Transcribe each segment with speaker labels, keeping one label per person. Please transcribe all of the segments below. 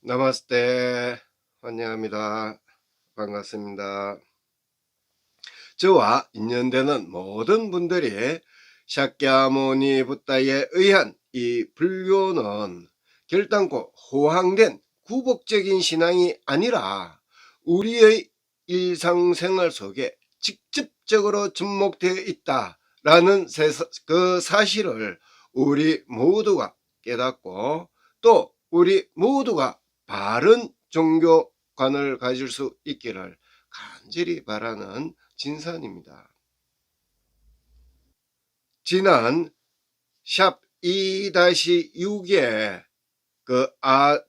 Speaker 1: 나마스테. 환영합니다. 반갑습니다. 저와 인연되는 모든 분들이 샤캬무니 붓다에 의한 이 불교는 결단코 호황된 구복적인 신앙이 아니라 우리의 일상생활 속에 직접적으로 접목되어 있다라는 그 사실을 우리 모두가 깨닫고, 또 우리 모두가 바른 종교관을 가질 수 있기를 간절히 바라는 진산입니다. 지난 샵 2-6에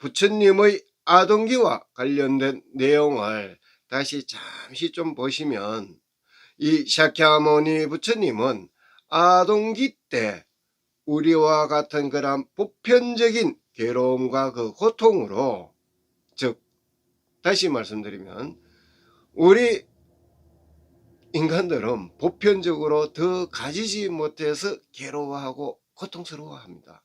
Speaker 1: 부처님의 아동기와 관련된 내용을 다시 잠시 좀 보시면, 이 샤캬무니 부처님은 아동기 때 우리와 같은 그런 보편적인 괴로움과 그 고통으로, 즉 다시 말씀드리면 우리 인간들은 보편적으로 더 가지지 못해서 괴로워하고 고통스러워합니다.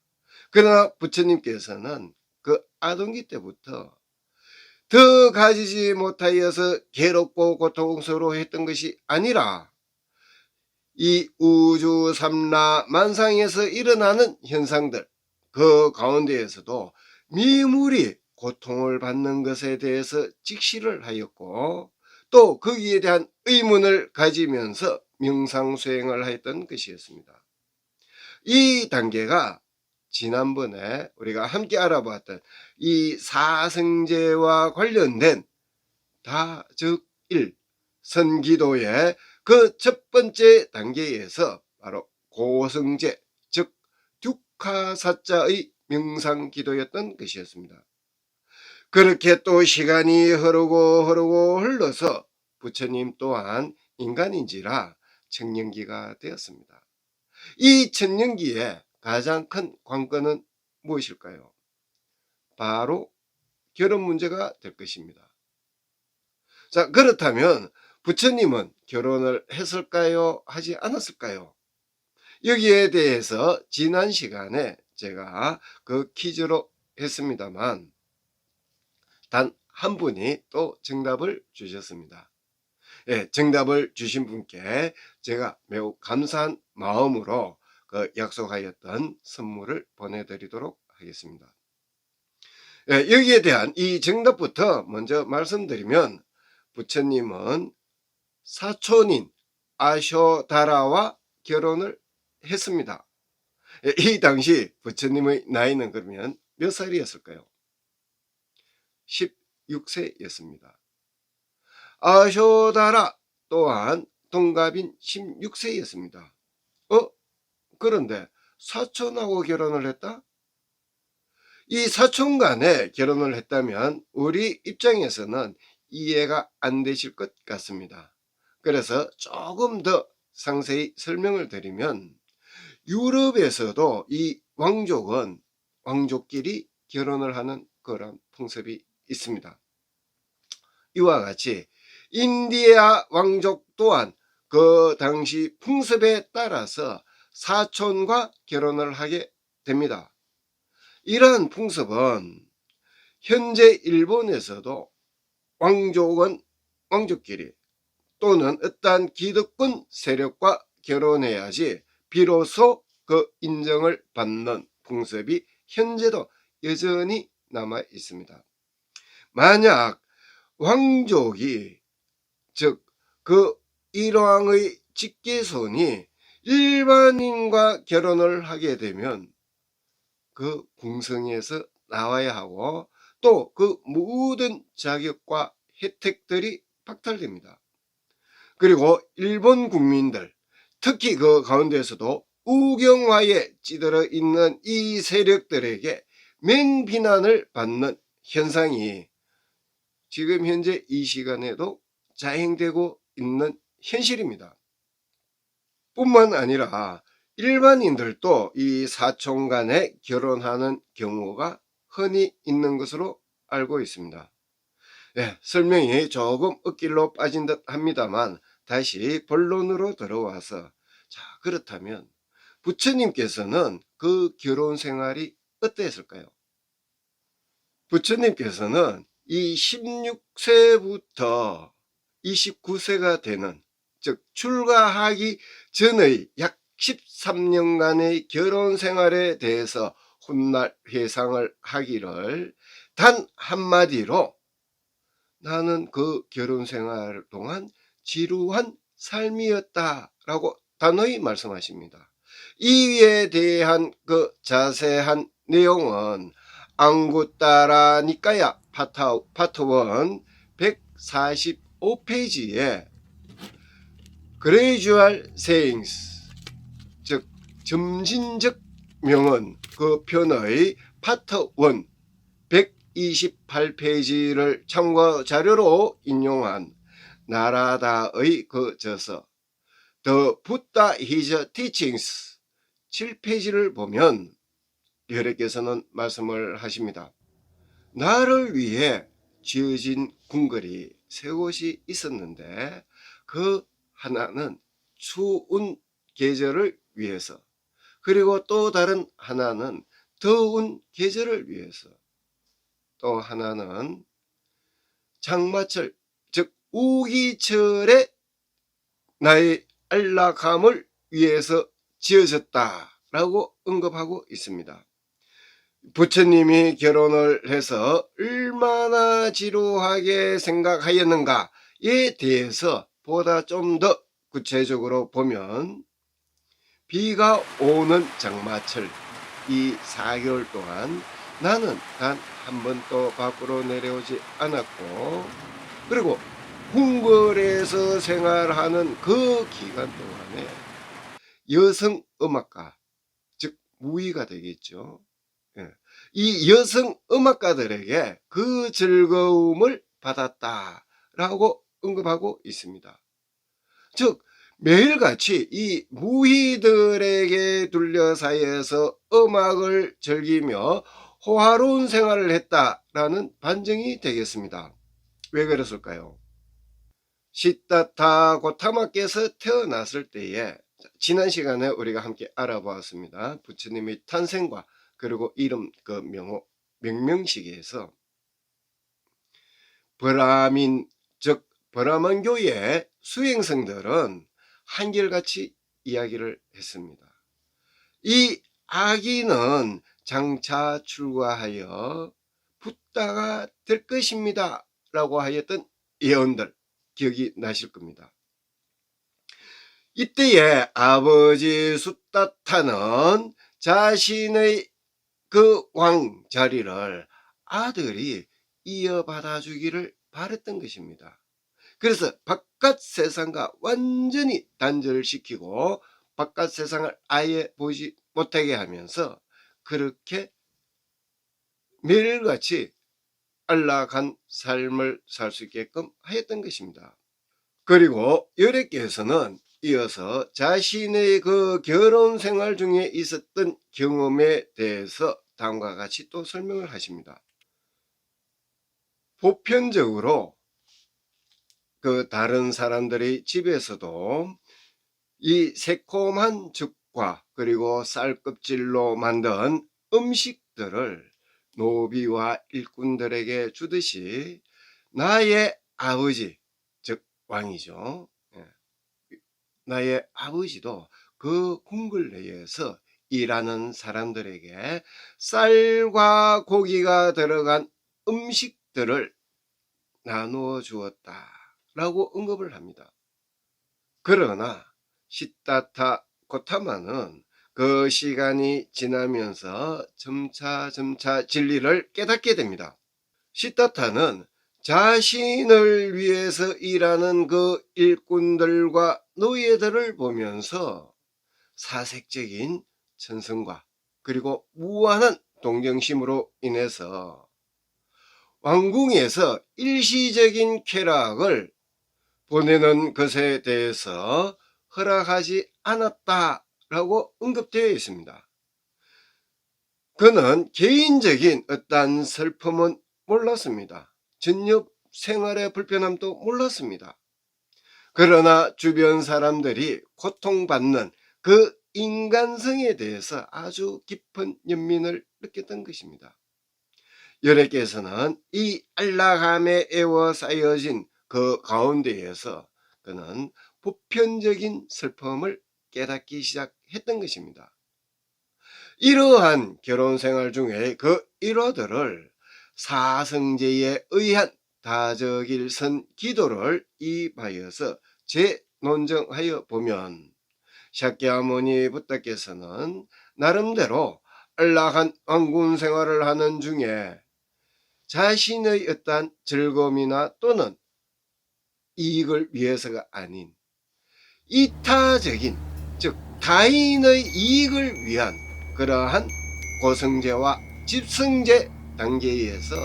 Speaker 1: 그러나 부처님께서는 그 아동기 때부터 더 가지지 못하여서 괴롭고 고통스러워했던 것이 아니라, 이 우주 삼라 만상에서 일어나는 현상들 그 가운데에서도 미물이 고통을 받는 것에 대해서 직시를 하였고, 또 거기에 대한 의문을 가지면서 명상 수행을 했던 것이었습니다. 이 단계가 지난번에 우리가 함께 알아봤던 이 사성제와 관련된 다즉일 선기도의 그 첫 번째 단계에서 바로 고성제, 즉 듀카사자의 명상기도였던 것이었습니다. 그렇게 또 시간이 흐르고 흘러서 부처님 또한 인간인지라 청년기가 되었습니다. 이 청년기에 가장 큰 관건은 무엇일까요? 바로 결혼 문제가 될 것입니다. 자, 그렇다면 부처님은 결혼을 했을까요? 하지 않았을까요? 여기에 대해서 지난 시간에 제가 그 퀴즈로 했습니다만, 단 한 분이 또 정답을 주셨습니다. 예, 정답을 주신 분께 제가 매우 감사한 마음으로 그 약속하였던 선물을 보내드리도록 하겠습니다. 예, 여기에 대한 이 정답부터 먼저 말씀드리면, 부처님은 사촌인 아쇼다라와 결혼을 했습니다. 예, 이 당시 부처님의 나이는 그러면 몇 살이었을까요? 16세였습니다. 아쇼다라 또한 동갑인 16세였습니다. 그런데 사촌하고 결혼을 했다? 이 사촌 간에 결혼을 했다면 우리 입장에서는 이해가 안 되실 것 같습니다. 그래서 조금 더 상세히 설명을 드리면, 유럽에서도 이 왕족은 왕족끼리 결혼을 하는 그런 풍습이 있습니다. 이와 같이 인디아 왕족 또한 그 당시 풍습에 따라서 사촌과 결혼을 하게 됩니다. 이러한 풍습은 현재 일본에서도 왕족은 왕족끼리 또는 어떠한 기득권 세력과 결혼해야지 비로소 그 인정을 받는 풍습이 현재도 여전히 남아 있습니다. 만약 왕족이, 즉 그 일왕의 직계손이 일반인과 결혼을 하게 되면 그 궁성에서 나와야 하고, 또 그 모든 자격과 혜택들이 박탈됩니다. 그리고 일본 국민들, 특히 그 가운데에서도 우경화에 찌들어 있는 이 세력들에게 맹비난을 받는 현상이 지금 현재 이 시간에도 자행되고 있는 현실입니다. 뿐만 아니라 일반인들도 이 사촌 간에 결혼하는 경우가 흔히 있는 것으로 알고 있습니다. 예, 설명이 조금 엇길로 빠진 듯 합니다만 다시 본론으로 들어와서, 자, 그렇다면 부처님께서는 그 결혼 생활이 어땠을까요? 부처님께서는 이 16세부터 29세가 되는, 즉 출가하기 전의 약 13년간의 결혼 생활에 대해서 훗날 회상을 하기를 단 한마디로 나는 그 결혼 생활 동안 지루한 삶이었다라고 단호히 말씀하십니다. 이에 대한 그 자세한 내용은 앙구따라 니까야 파트 1 145페이지에 Gradual Sayings, 즉 점진적 명언 그 편의 파트 1 128페이지를 참고 자료로 인용한 나라다의 그 저서 The Buddha His Teachings 7페이지를 보면 혈액께서는 말씀을 하십니다. 나를 위해 지어진 궁궐이 세 곳이 있었는데 그 하나는 추운 계절을 위해서, 그리고 또 다른 하나는 더운 계절을 위해서, 또 하나는 장마철 즉 우기철에 나의 안락함을 위해서 지어졌다라고 언급하고 있습니다. 부처님이 결혼을 해서 얼마나 지루하게 생각하였는가에 대해서 보다 좀 더 구체적으로 보면, 비가 오는 장마철 이 4개월 동안 나는 단 한 번도 밖으로 내려오지 않았고, 그리고 궁궐에서 생활하는 그 기간 동안에 여성 음악가, 즉 무의가 되겠죠. 이 여성 음악가들에게 그 즐거움을 받았다라고 언급하고 있습니다. 즉 매일같이 이 무희들에게 둘러싸여서 음악을 즐기며 호화로운 생활을 했다라는 반증이 되겠습니다. 왜 그랬을까요? 시다타 고타마께서 태어났을 때에 지난 시간에 우리가 함께 알아보았습니다. 부처님의 탄생과 그리고 이름 그 명명식에서 브라민 즉 브라만교의 수행성들은 한결같이 이야기를 했습니다. 이 아기는 장차 출가하여 붓다가 될 것입니다 라고 하였던 예언들 기억이 나실 겁니다. 이때에 아버지 수타타는 자신의 그 왕 자리를 아들이 이어받아 주기를 바랬던 것입니다. 그래서 바깥 세상과 완전히 단절시키고 바깥 세상을 아예 보지 못하게 하면서 그렇게 매일같이 안락한 삶을 살 수 있게끔 하였던 것입니다. 그리고 열애께서는 이어서 자신의 그 결혼 생활 중에 있었던 경험에 대해서 다음과 같이 또 설명을 하십니다. 보편적으로 그 다른 사람들의 집에서도 이 새콤한 죽과 그리고 쌀껍질로 만든 음식들을 노비와 일꾼들에게 주듯이 나의 아버지, 즉 왕이죠. 나의 아버지도 그 궁궐 내에서 일하는 사람들에게 쌀과 고기가 들어간 음식들을 나누어 주었다라고 언급을 합니다. 그러나 시다타 고타마는 그 시간이 지나면서 점차 진리를 깨닫게 됩니다. 시다타는 자신을 위해서 일하는 그 일꾼들과 노예들을 보면서 사색적인 천성과 그리고 무한한 동정심으로 인해서 왕궁에서 일시적인 쾌락을 보내는 것에 대해서 허락하지 않았다라고 언급되어 있습니다. 그는 개인적인 어떠한 슬픔은 몰랐습니다. 전혀 생활의 불편함도 몰랐습니다. 그러나 주변 사람들이 고통받는 그 인간성에 대해서 아주 깊은 연민을 느꼈던 것입니다. 여래께서는 이 안락함에 에워싸여진 그 가운데에서 그는 보편적인 슬픔을 깨닫기 시작했던 것입니다. 이러한 결혼생활 중에 그 일화들을 사성제에 의한 다적일선 기도를 이입하여서 재논정하여 보면 샤kyamuni 부다께서는 나름대로 안락한 왕군 생활을 하는 중에 자신의 어떠한 즐거움이나 또는 이익을 위해서가 아닌 이타적인, 즉 타인의 이익을 위한 그러한 고성제와 집성제 단계에서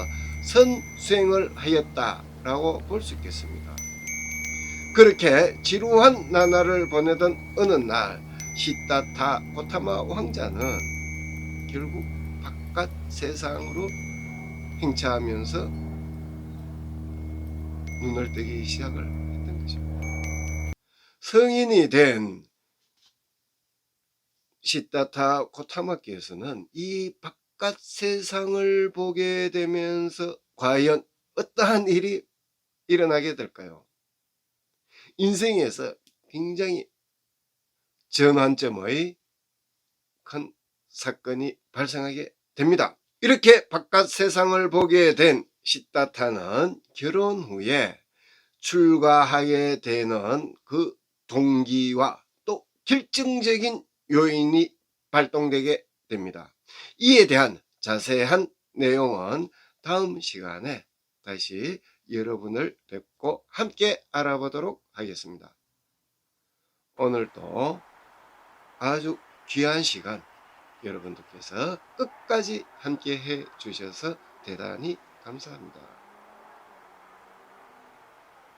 Speaker 1: 선수행을 하였다라고 볼 수 있겠습니다. 그렇게 지루한 나날을 보내던 어느 날 시다타 고타마 왕자는 결국 바깥 세상으로 행차하면서 눈을 뜨기 시작을 했던 것입니다. 성인이 된 시다타 고타마께서는 이 바깥 세상을 보게 되면서 과연 어떠한 일이 일어나게 될까요? 인생에서 굉장히 전환점의 큰 사건이 발생하게 됩니다. 이렇게 바깥 세상을 보게 된 시다타는 결혼 후에 출가하게 되는 그 동기와 또 결정적인 요인이 발동되게 됩니다. 이에 대한 자세한 내용은 다음 시간에 다시 여러분을 뵙고 함께 알아보도록 하겠습니다. 오늘도 아주 귀한 시간 여러분들께서 끝까지 함께 해 주셔서 대단히 감사합니다.